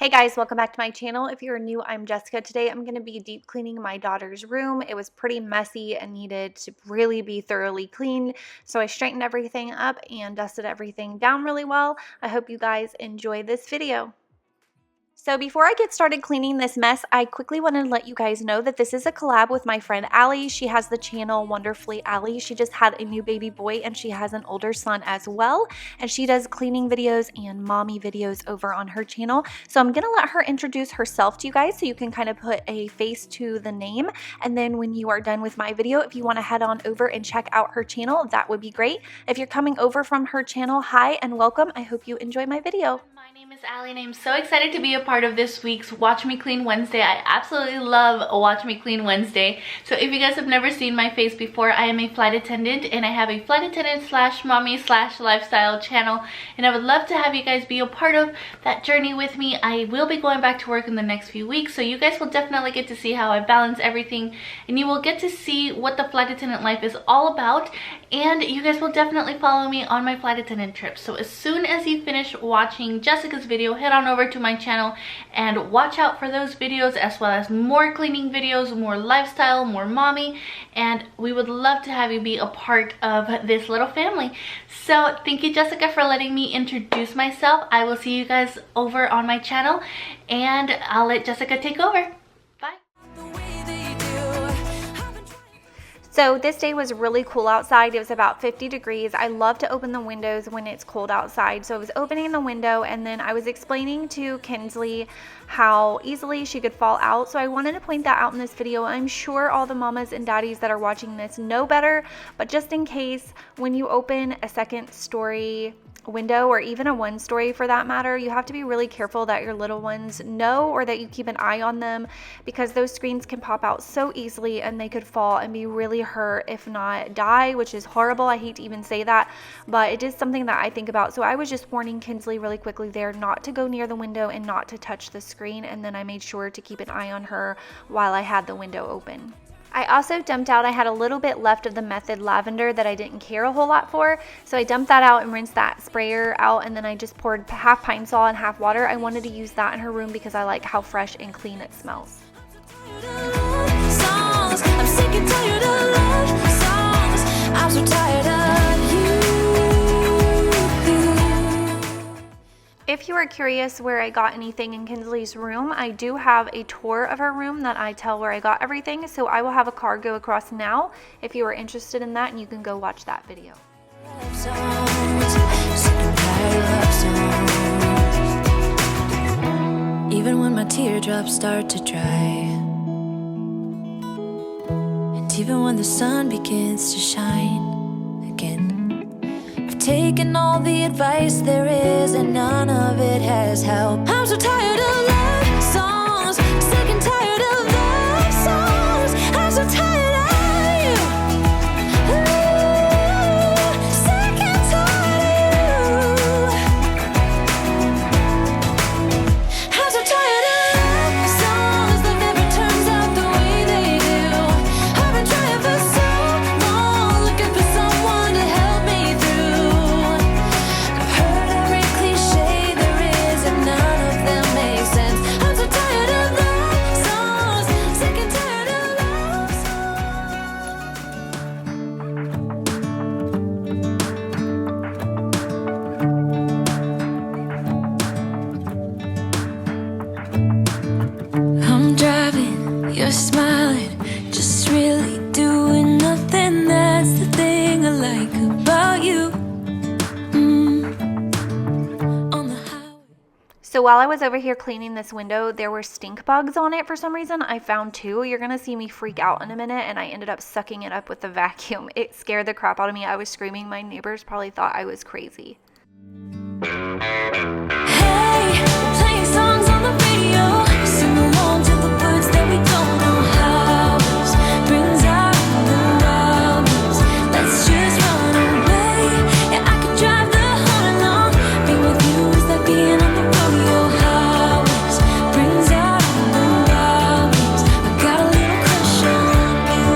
Hey guys, welcome back to my channel. If you're new, I'm Jessica. Today I'm going to be deep cleaning my daughter's room. It was pretty messy and needed to really be thoroughly cleaned. So I straightened everything up and dusted everything down really well. I hope you guys enjoy this video. So before I get started cleaning this mess, I quickly wanted to let you guys know that this is a collab with my friend Allie. She has the channel Wonderfully Allie. She just had a new baby boy and she has an older son as well. And she does cleaning videos and mommy videos over on her channel. So I'm going to let her introduce herself to you guys so you can kind of put a face to the name. And then when you are done with my video, if you want to head on over and check out her channel, that would be great. If you're coming over from her channel, hi and welcome. I hope you enjoy my video. My name is Allie and I'm so excited to be a part of this week's Watch Me Clean Wednesday. I absolutely love Watch Me Clean Wednesday. So if you guys have never seen my face before, I am a flight attendant and I have a flight attendant slash mommy slash lifestyle channel, and I would love to have you guys be a part of that journey with me. I will be going back to work in the next few weeks, so you guys will definitely get to see how I balance everything, and you will get to see what the flight attendant life is all about, and you guys will definitely follow me on my flight attendant trip. So as soon as you finish watching Jessica's video, head on over to my channel and watch out for those videos, as well as more cleaning videos, more lifestyle, more mommy, and we would love to have you be a part of this little family. So thank you, Jessica, for letting me introduce myself. I will see you guys over on my channel and I'll let Jessica take over. So this day was really cool outside. It was about 50 degrees. I love to open the windows when it's cold outside. So I was opening the window and then I was explaining to Kinsley how easily she could fall out. So I wanted to point that out in this video. I'm sure all the mamas and daddies that are watching this know better, but just in case, when you open a second story window or even a one story for that matter, you have to be really careful that your little ones know, or that you keep an eye on them, because those screens can pop out so easily and they could fall and be really hurt, if not die, which is horrible. I hate to even say that, but it is something that I think about. So I was just warning Kinsley really quickly there not to go near the window and not to touch the screen, and then I made sure to keep an eye on her while I had the window open. I also dumped out, I had a little bit left of the Method lavender that I didn't care a whole lot for, so I dumped that out and rinsed that sprayer out, and then I just poured half Pine Sol and half water. I wanted to use that in her room because I like how fresh and clean it smells. I'm sick and tired of love songs. I'm so tired of you. If you are curious where I got anything in Kinsley's room, I do have a tour of her room that I tell where I got everything, so I will have a card go across now if you are interested in that, and you can go watch that video. Even when my teardrops start to dry, and even when the sun begins to shine again, taken all the advice there is and none of it has helped. I'm so tired of love songs, sick and tired of love songs. I'm so tired of you. Ooh, sick and tired of you. I'm so tired of love songs that never turns out the way they do. I've been trying for so long, looking for someone to help me through. You're smiling, just really doing nothing. That's the thing I like about you. On the highway. So while I was over here cleaning this window, there were stink bugs on it for some reason. I found two. You're gonna see me freak out in a minute, and I ended up sucking it up with the vacuum. It scared the crap out of me. I was screaming. My neighbors probably thought I was crazy. Hey, playing songs on the radio, sing along to the words that we don't know how. Brings out the wildness. Let's just run away. Yeah, I could drive the whole along. Being with you is like being on the rodeo highways. Brings out the wildness. I got a little crush on you.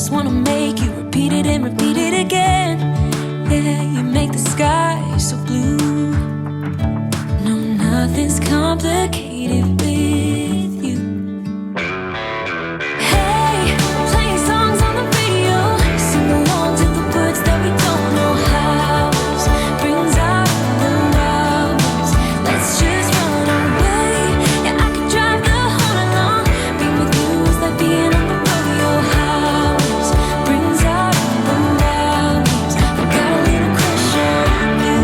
just wanna make you repeat it and repeat it again. Yeah, you make the sky so blue. No, nothing's complicated with you. Hey, playing songs on the radio, sing along to the words that we don't know how. Brings out the wildness. Let's just run away. Yeah, I could drive the whole night long. Being with you is like being on the rodeo house. Brings out the wildness. I got a little crush on you.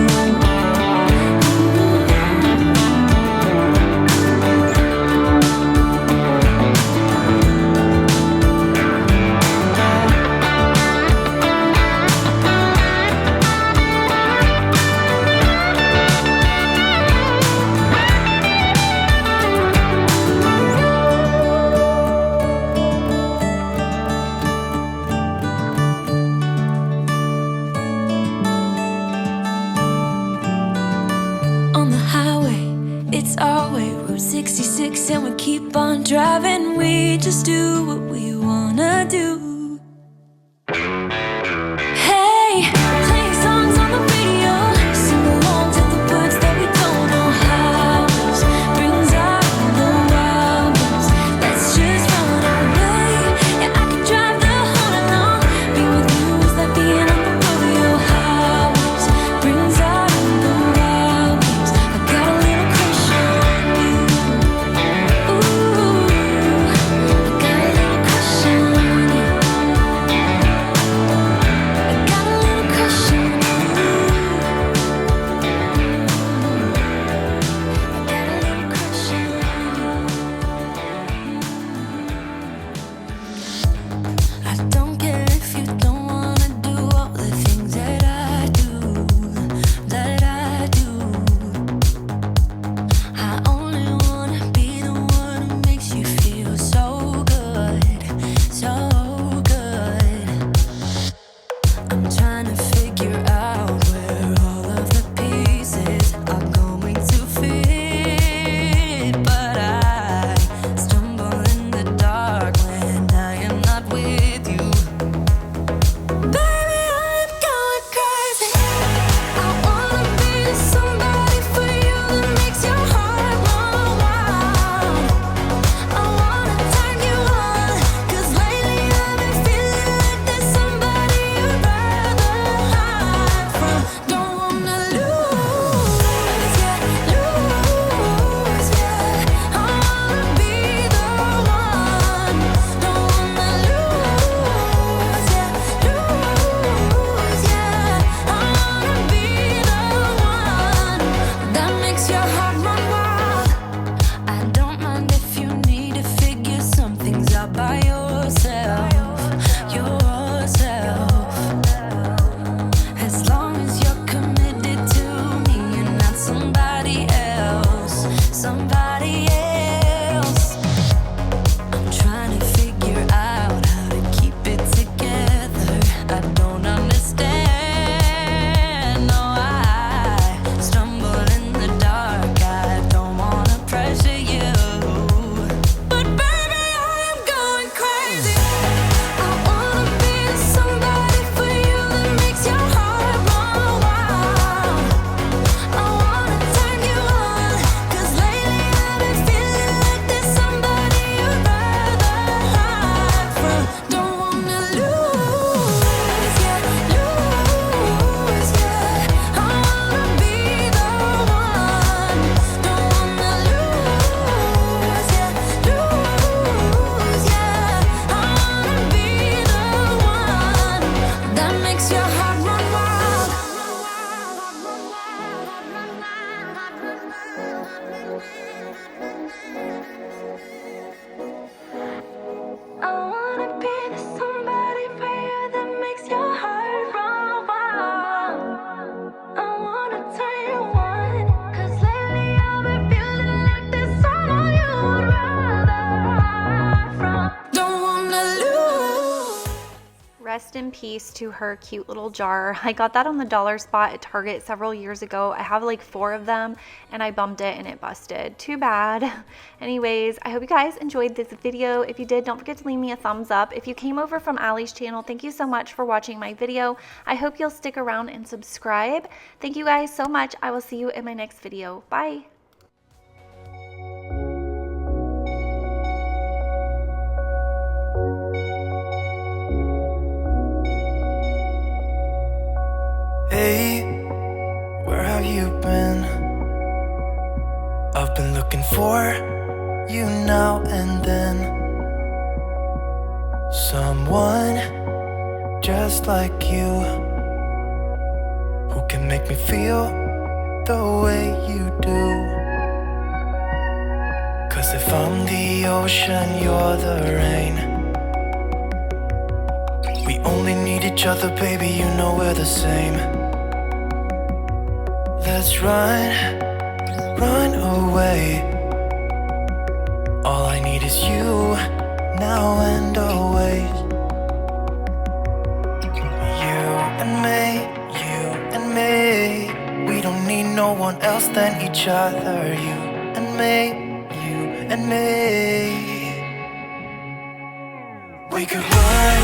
On the highway, it's our way, Route 66, and we keep on driving. We just do what we wanna do. Hey, playing songs on the radio, sing along to the words that we don't know how. Brings out the wildness. Let's just run away. Yeah, I could drive the whole night long. Being with you is like being on the rodeo house. Brings out the wildness. I got a little crush on you. Ooh, I got a little crush on you. rest in peace to her cute little jar. I got that on the dollar spot at Target several years ago. I have like 4 of them and I bumped it and it busted. Too bad. Anyways, I hope you guys enjoyed this video. If you did, don't forget to leave me a thumbs up. If you came over from Allie's channel, thank you so much for watching my video. I hope you'll stick around and subscribe. Thank you guys so much. I will see you in my next video. Bye. Hey, where have you been? I've been looking for you now and then. Someone just like you, who can make me feel the way you do. 'Cause if I'm the ocean, you're the rain. We only need each other, baby, you know we're the same. Let's run away. All I need is you, now and always. You and me, we don't need no one else than each other. You and me. We could run